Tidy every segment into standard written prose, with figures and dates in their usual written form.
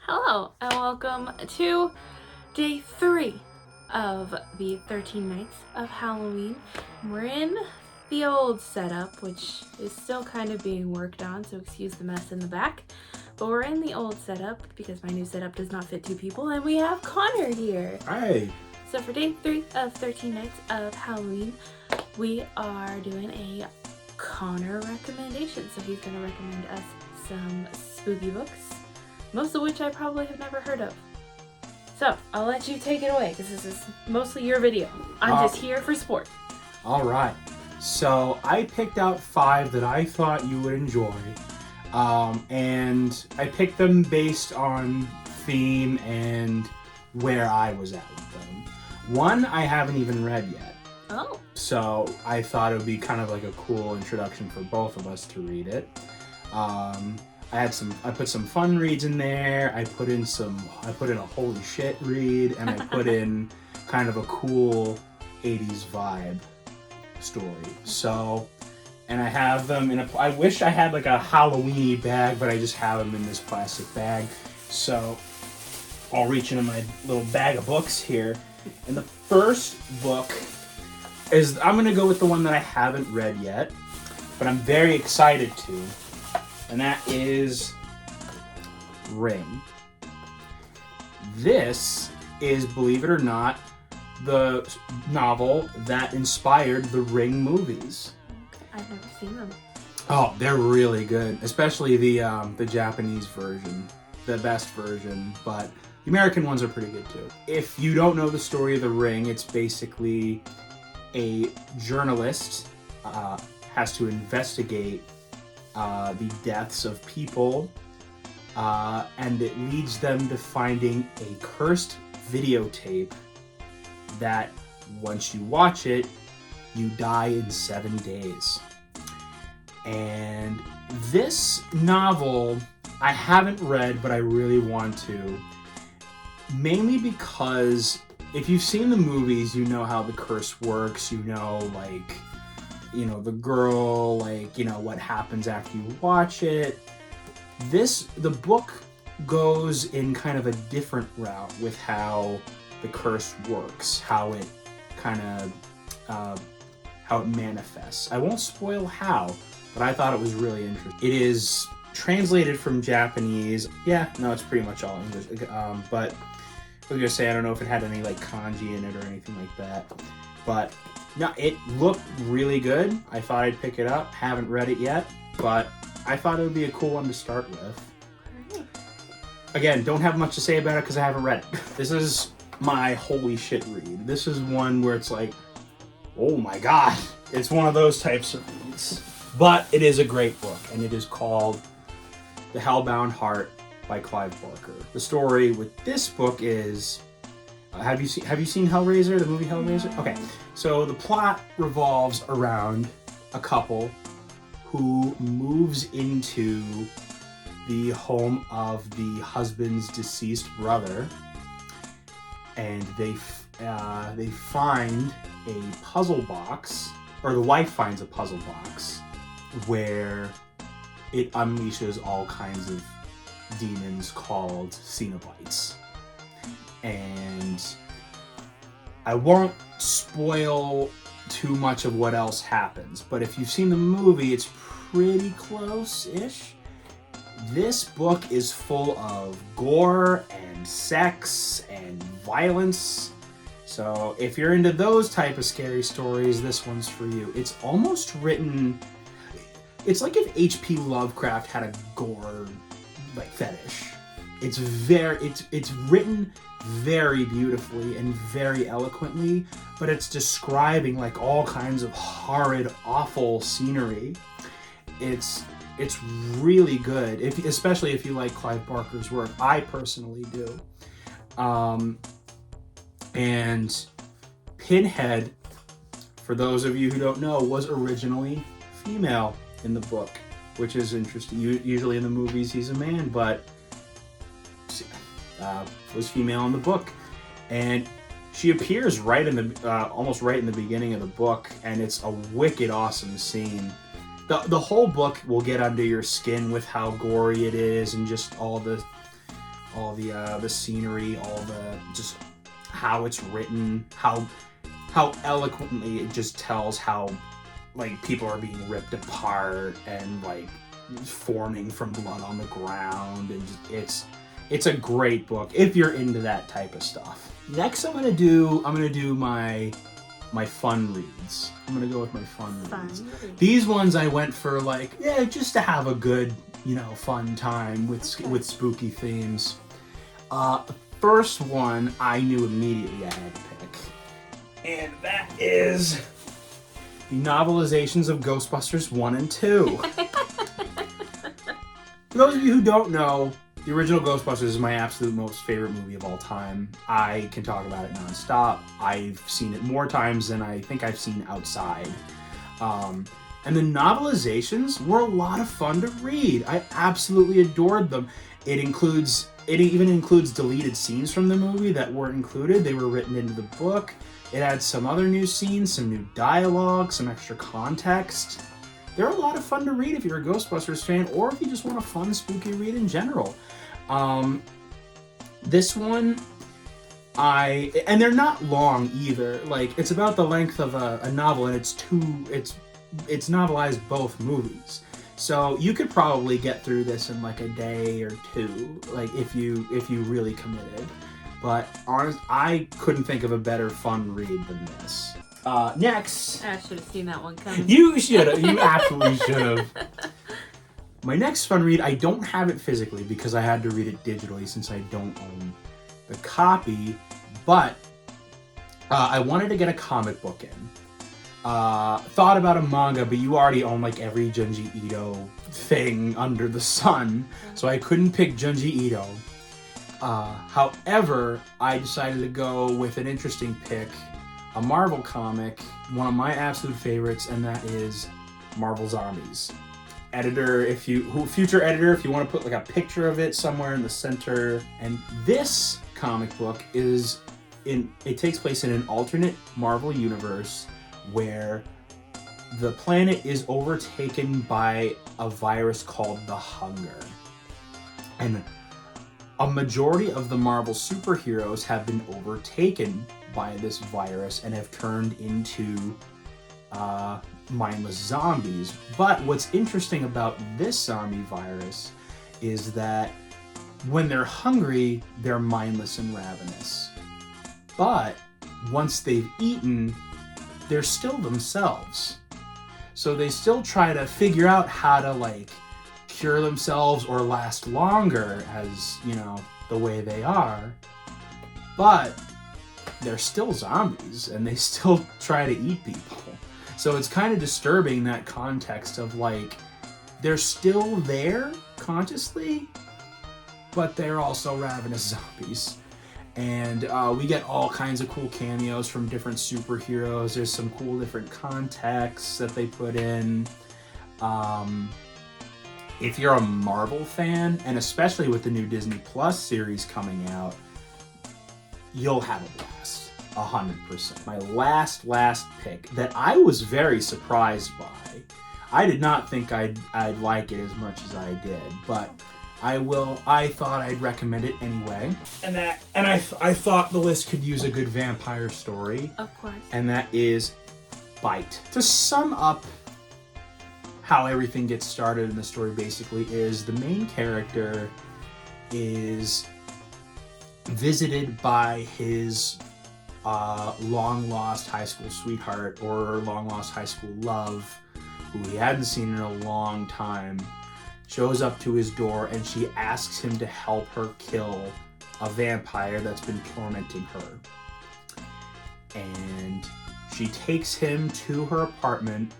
Hello, and welcome to day 3 of the 13 Nights of Halloween. We're in the old setup, which is still kind of being worked on, so excuse the mess in the back. But we're in the old setup because my new setup does not fit 2 people, and we have Connor here. Hi. So for day 3 of 13 Nights of Halloween, we are doing a Connor recommendation. So he's going to recommend us some spooky books, most of which I probably have never heard of. So, I'll let you take it away, because this is mostly your video. I'm just here for sport. All right. So I picked out 5 that I thought you would enjoy. And I picked them based on theme and where I was at with them. One I haven't even read yet. Oh. So I thought it would be kind of like a cool introduction for both of us to read it. I put some fun reads in there. I put in a holy shit read, and I put in kind of a cool 80s vibe story. So, and I have them I wish I had like a Halloween-y bag, but I just have them in this plastic bag. So I'll reach into my little bag of books here. And the first book is, I'm gonna go with the one that I haven't read yet, but I'm very excited to. And that is Ring. This is, believe it or not, the novel that inspired the Ring movies. I've never seen them. Oh, they're really good, especially the Japanese version, the best version, but the American ones are pretty good too. If you don't know the story of the Ring, it's basically a journalist has to investigate the deaths of people, and it leads them to finding a cursed videotape that once you watch it, you die in 7 days. And this novel I haven't read, but I really want to, mainly because if you've seen the movies, you know how the curse works, the girl, what happens after you watch it. The book goes in kind of a different route with how the curse works, how it manifests. I won't spoil how, but I thought it was really interesting. It is translated from Japanese. Yeah, no, it's pretty much all English. But I was gonna say, I don't know if it had any kanji in it or anything like that. But no, it looked really good. I thought I'd pick it up. Haven't read it yet, but I thought it would be a cool one to start with. Again, don't have much to say about it because I haven't read it. This is my holy shit read. This is one where it's like, oh my god. It's one of those types of reads. But it is a great book, and it is called The Hellbound Heart by Clive Barker. The story with this book is, have you seen Hellraiser, the movie Hellraiser? Okay, so the plot revolves around a couple who moves into the home of the husband's deceased brother, and they find a puzzle box, or the wife finds a puzzle box where it unleashes all kinds of demons called Cenobites. And I won't spoil too much of what else happens, but if you've seen the movie, it's pretty close-ish. This book is full of gore and sex and violence, so if you're into those type of scary stories, this one's for you. It's almost written, it's like if H.P. Lovecraft had a gore fetish. It's written very beautifully and very eloquently, but it's describing all kinds of horrid, awful scenery. It's really good, especially if you like Clive Barker's work. I personally do. And Pinhead, for those of you who don't know, was originally female in the book, which is interesting. Usually in the movies he's a man, but was female in the book, and she appears almost right in the beginning of the book, and it's a wicked awesome scene. The whole book will get under your skin with how gory it is and just all the all the scenery, all the just how it's written, how eloquently it just tells how like people are being ripped apart and like forming from blood on the ground, and just, it's a great book if you're into that type of stuff. Next, I'm gonna do my fun reads. I'm gonna go with my fun reads. These ones I went for like, yeah, just to have a good, fun time with spooky themes. First one I knew immediately I had to pick, and that is the novelizations of Ghostbusters 1 and 2. For those of you who don't know, the original Ghostbusters is my absolute most favorite movie of all time. I can talk about it nonstop. I've seen it more times than I think I've seen Outside. And the novelizations were a lot of fun to read. I absolutely adored them. It even includes deleted scenes from the movie that weren't included. They were written into the book. It adds some other new scenes, some new dialogue, some extra context. They're a lot of fun to read if you're a Ghostbusters fan, or if you just want a fun, spooky read in general. This one, and they're not long either. Like, it's about the length of a novel, and it's novelized both movies. So you could probably get through this in like a day or two, like if you really committed. But I couldn't think of a better fun read than this. Next. I should have seen that one coming. You should have. You absolutely should have. My next fun read, I don't have it physically because I had to read it digitally since I don't own the copy. But I wanted to get a comic book in. Thought about a manga, but you already own like every Junji Ito thing under the sun. So I couldn't pick Junji Ito. However, I decided to go with an interesting pick. A Marvel comic, one of my absolute favorites, and that is Marvel Zombies. Future editor, if you want to put like a picture of it somewhere in the center. And this comic book it takes place in an alternate Marvel universe where the planet is overtaken by a virus called the Hunger. And a majority of the Marvel superheroes have been overtaken by this virus and have turned into mindless zombies. But what's interesting about this zombie virus is that when they're hungry, they're mindless and ravenous. But once they've eaten, they're still themselves. So they still try to figure out how to like cure themselves or last longer as, the way they are. But they're still zombies and they still try to eat people. So it's kind of disturbing, that context of like, they're still there consciously, but they're also ravenous zombies. And we get all kinds of cool cameos from different superheroes. There's some cool different contexts that they put in. If you're a Marvel fan, and especially with the new Disney Plus series coming out, you'll have a blast, 100%. My last pick that I was very surprised by. I did not think I'd like it as much as I did, but I thought I'd recommend it anyway. And I thought the list could use a good vampire story. Of course. And that is Bite. To sum up how everything gets started in the story, basically, is the main character is visited by his long-lost high school sweetheart or long-lost high school love, who he hadn't seen in a long time, shows up to his door, and she asks him to help her kill a vampire that's been tormenting her. And she takes him to her apartment,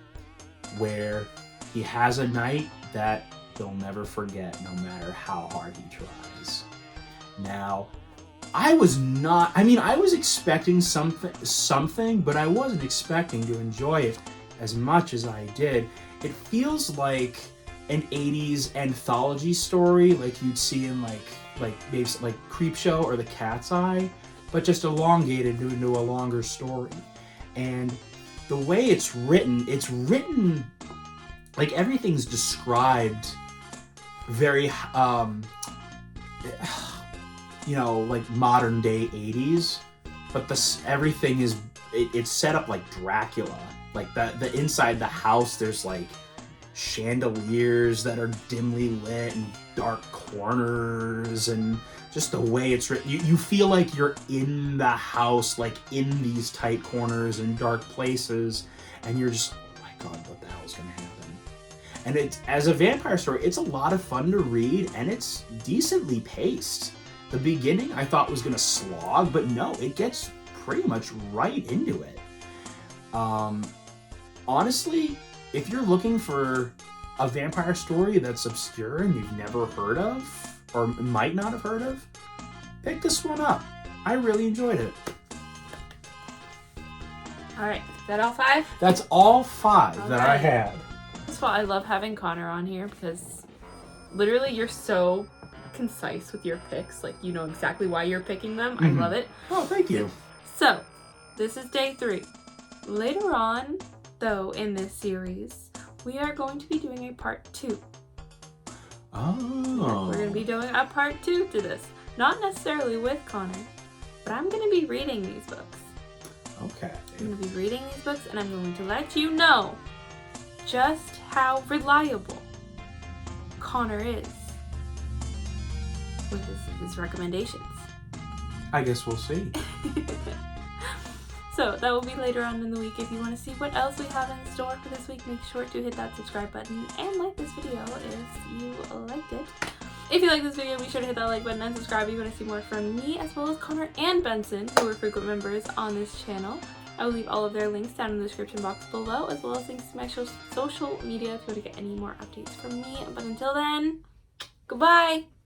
where he has a night that he'll never forget, no matter how hard he tries. Now, I was expecting something, but I wasn't expecting to enjoy it as much as I did. It feels like an 80s anthology story, like you'd see in like maybe like Creepshow or The Cat's Eye, but just elongated into a longer story. And the way it's written like everything's described very like modern day 80s, but everything is it's set up like Dracula. Like the inside the house, there's like chandeliers that are dimly lit and dark corners, and just the way it's written, you feel like you're in the house, like in these tight corners and dark places, and you're just, oh my god, what the hell is gonna happen? And it's, as a vampire story, it's a lot of fun to read, and it's decently paced. The beginning I thought was gonna slog, but no, it gets pretty much right into it. Honestly, if you're looking for a vampire story that's obscure and you've never heard of, or might not have heard of, pick this one up. I really enjoyed it. Alright, is that all 5? That's all 5 All that right. I had. First of all, I love having Connor on here because literally you're so concise with your picks. Like, you know exactly why you're picking them. I love it. Oh, thank you. So, this is day 3. Later on, though, in this series, we are going to be doing a part 2. Oh. We're going to be doing a part 2 to this. Not necessarily with Connor, but I'm going to be reading these books. Okay. I'm going to be reading these books, and I'm going to let you know just how reliable Connor is with his recommendations. I guess we'll see. So that will be later on in the week. If you want to see what else we have in store for this week, make sure to hit that subscribe button and like this video if you liked it. If you like this video, be sure to hit that like button and subscribe if you want to see more from me, as well as Connor and Benson, who are frequent members on this channel. I will leave all of their links down in the description box below, as well as links to my social media if you want to get any more updates from me. But until then, goodbye!